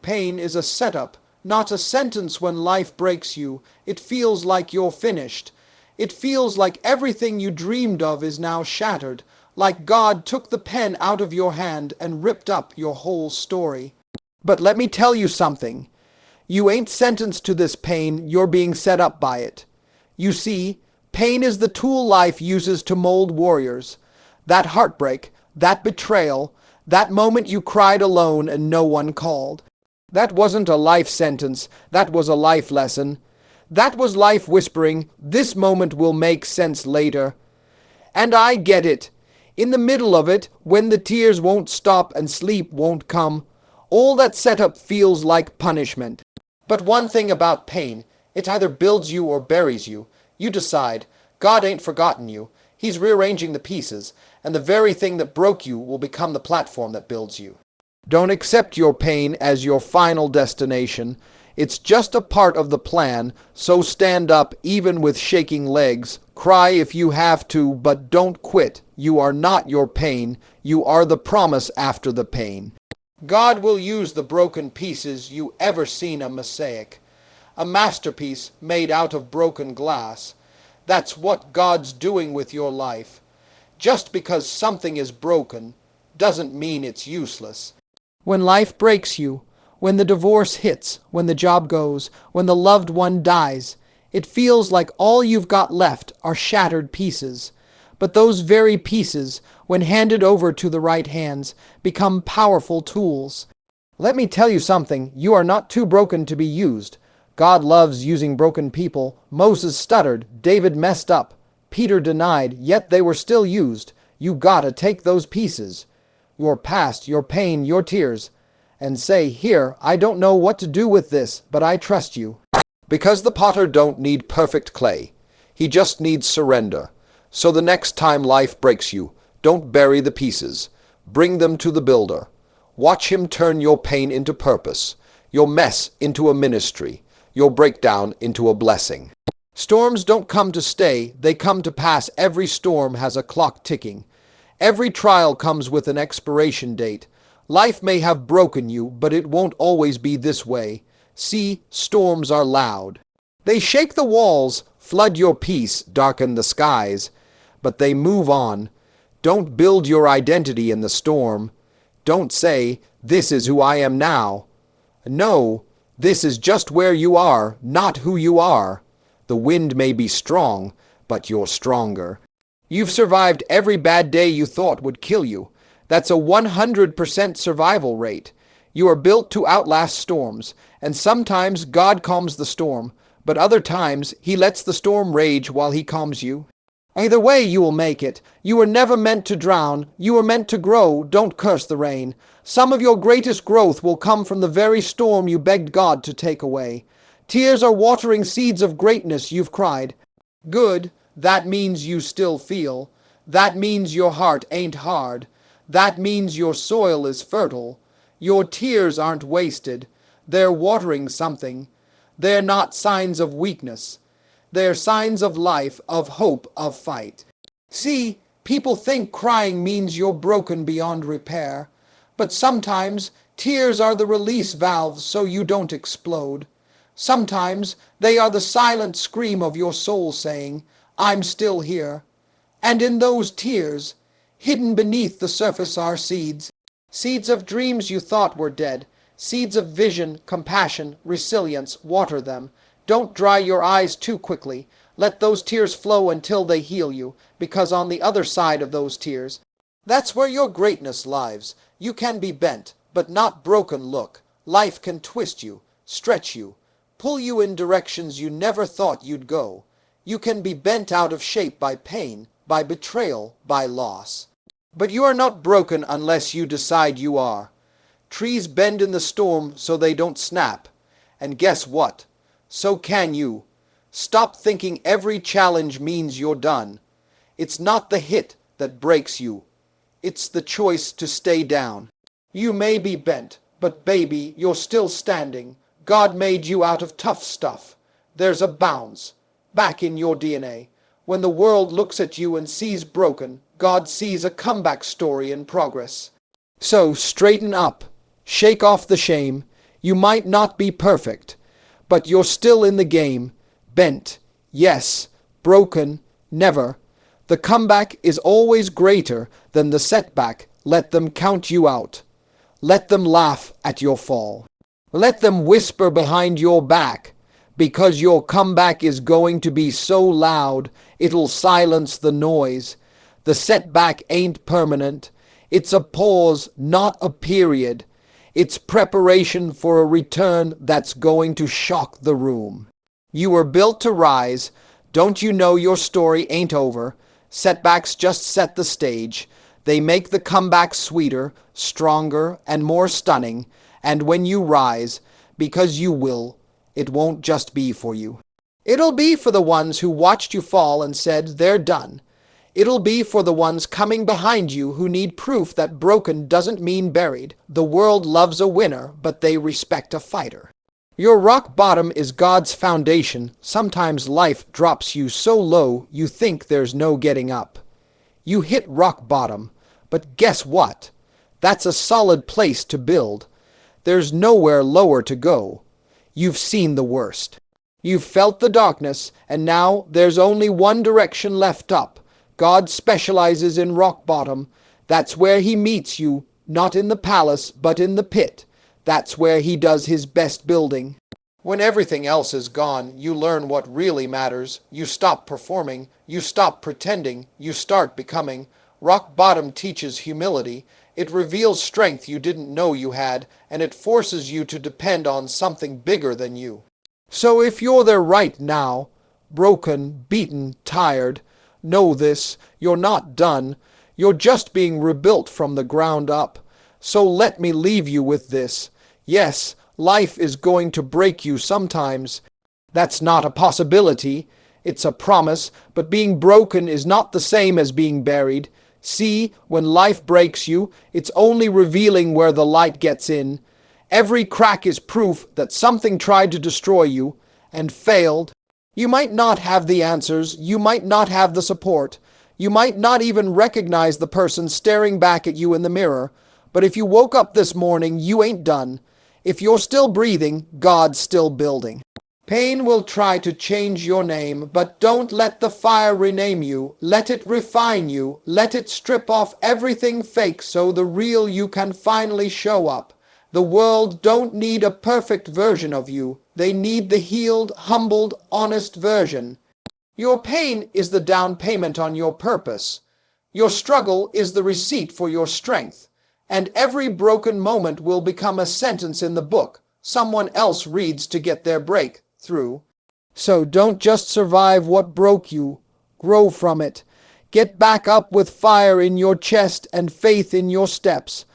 pain is a setup, not a sentence. When life breaks you, it feels like you're finished. It feels like everything you dreamed of is now shattered, like God took the pen out of your hand and ripped up your whole story. But let me tell you something. You ain't sentenced to this pain, you're being set up by it. You see, pain is the tool life uses to mold warriors. That heartbreak, that betrayal, that moment you cried alone and no one called. That wasn't a life sentence, that was a life lesson. That was life whispering, this moment will make sense later. And I get it. In the middle of it, when the tears won't stop and sleep won't come, all that setup feels like punishment. But one thing about pain, it either builds you or buries you. You decide. God ain't forgotten you. He's rearranging the pieces, and the very thing that broke you will become the platform that builds you. Don't accept your pain as your final destination. It's just a part of the plan, so stand up even with shaking legs. Cry if you have to, but don't quit. You are not your pain. You are the promise after the pain. God will use the broken pieces you ever seen a mosaic, a masterpiece made out of broken glass. That's what God's doing with your life. Just because something is broken doesn't mean it's useless. When life breaks you, when the divorce hits, when the job goes, when the loved one dies, it feels like all you've got left are shattered pieces. But those very pieces, when handed over to the right hands, become powerful tools. Let me tell you something, you are not too broken to be used. God loves using broken people. Moses stuttered, David messed up, Peter denied, yet they were still used. You gotta take those pieces, your past, your pain, your tears, and say, here, I don't know what to do with this, but I trust you. Because the potter don't need perfect clay. He just needs surrender. So the next time life breaks you, don't bury the pieces. Bring them to the builder. Watch him turn your pain into purpose, your mess into a ministry, your breakdown into a blessing. Storms don't come to stay, they come to pass. Every storm has a clock ticking. Every trial comes with an expiration date. Life may have broken you, but it won't always be this way. See, storms are loud. They shake the walls, flood your peace, darken the skies. But they move on. Don't build your identity in the storm. Don't say, this is who I am now. No, this is just where you are, not who you are. The wind may be strong, but you're stronger. You've survived every bad day you thought would kill you. That's a 100% survival rate. You are built to outlast storms, and sometimes God calms the storm, but other times He lets the storm rage while He calms you. Either way, you will make it. You were never meant to drown. You were meant to grow. Don't curse the rain. Some of your greatest growth will come from the very storm you begged God to take away. Tears are watering seeds of greatness you've cried. Good, that means you still feel. That means your heart ain't hard. That means your soil is fertile. Your tears aren't wasted. They're watering something. They're not signs of weakness. They're signs of life, of hope, of fight. See, people think crying means you're broken beyond repair. But sometimes tears are the release valve so you don't explode. Sometimes they are the silent scream of your soul saying, I'm still here. And in those tears, hidden beneath the surface are seeds. Seeds of dreams you thought were dead. Seeds of vision, compassion, resilience. Water them. Don't dry your eyes too quickly. Let those tears flow until they heal you, because on the other side of those tears, that's where your greatness lies. You can be bent, but not broken. Look, life can twist you, stretch you, pull you in directions you never thought you'd go. You can be bent out of shape by pain, by betrayal, by loss. But you are not broken unless you decide you are. Trees bend in the storm so they don't snap. And guess what? So can you. Stop thinking every challenge means you're done. It's not the hit that breaks you. It's the choice to stay down. You may be bent, but baby, you're still standing. God made you out of tough stuff. There's a bounce back in your DNA. When the world looks at you and sees broken, God sees a comeback story in progress. So straighten up. Shake off the shame. You might not be perfect, but you're still in the game. Bent, yes. Broken, never. The comeback is always greater than the setback. Let them count you out. Let them laugh at your fall. Let them whisper behind your back, because your comeback is going to be so loud it'll silence the noise. The setback ain't permanent. It's a pause, not a period. It's preparation for a return that's going to shock the room. You were built to rise. Don't you know your story ain't over? Setbacks just set the stage. They make the comeback sweeter, stronger, and more stunning. And when you rise, because you will, it won't just be for you. It'll be for the ones who watched you fall and said they're done. It'll be for the ones coming behind you who need proof that broken doesn't mean buried. The world loves a winner, but they respect a fighter. Your rock bottom is God's foundation. Sometimes life drops you so low you think there's no getting up. You hit rock bottom, but guess what? That's a solid place to build. There's nowhere lower to go. You've seen the worst. You've felt the darkness, and now there's only one direction left up. God specializes in rock bottom. That's where he meets you, not in the palace, but in the pit. That's where he does his best building. When everything else is gone, you learn what really matters. You stop performing. You stop pretending. You start becoming. Rock bottom teaches humility. It reveals strength you didn't know you had, and it forces you to depend on something bigger than you. So if you're there right now, broken, beaten, tired, know this, you're not done. You're just being rebuilt from the ground up. So let me leave you with this. Yes, life is going to break you sometimes. That's not a possibility. It's a promise, but being broken is not the same as being buried. See, when life breaks you, it's only revealing where the light gets in. Every crack is proof that something tried to destroy you and failed. You might not have the answers. You might not have the support. You might not even recognize the person staring back at you in the mirror. But if you woke up this morning, you ain't done. If you're still breathing, God's still building. Pain will try to change your name, but don't let the fire rename you. Let it refine you. Let it strip off everything fake so the real you can finally show up. The world don't need a perfect version of you. They need the healed, humbled, honest version. Your pain is the down payment on your purpose. Your struggle is the receipt for your strength. And every broken moment will become a sentence in the book someone else reads to get their breakthrough. So don't just survive what broke you. Grow from it. Get back up with fire in your chest and faith in your steps.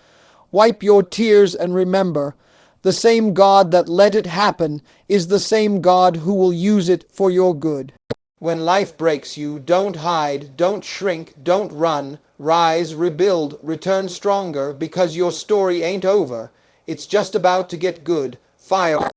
Wipe your tears and remember, the same God that let it happen is the same God who will use it for your good. When life breaks you, don't hide, don't shrink, don't run. Rise, rebuild, return stronger, because your story ain't over. It's just about to get good. Fire.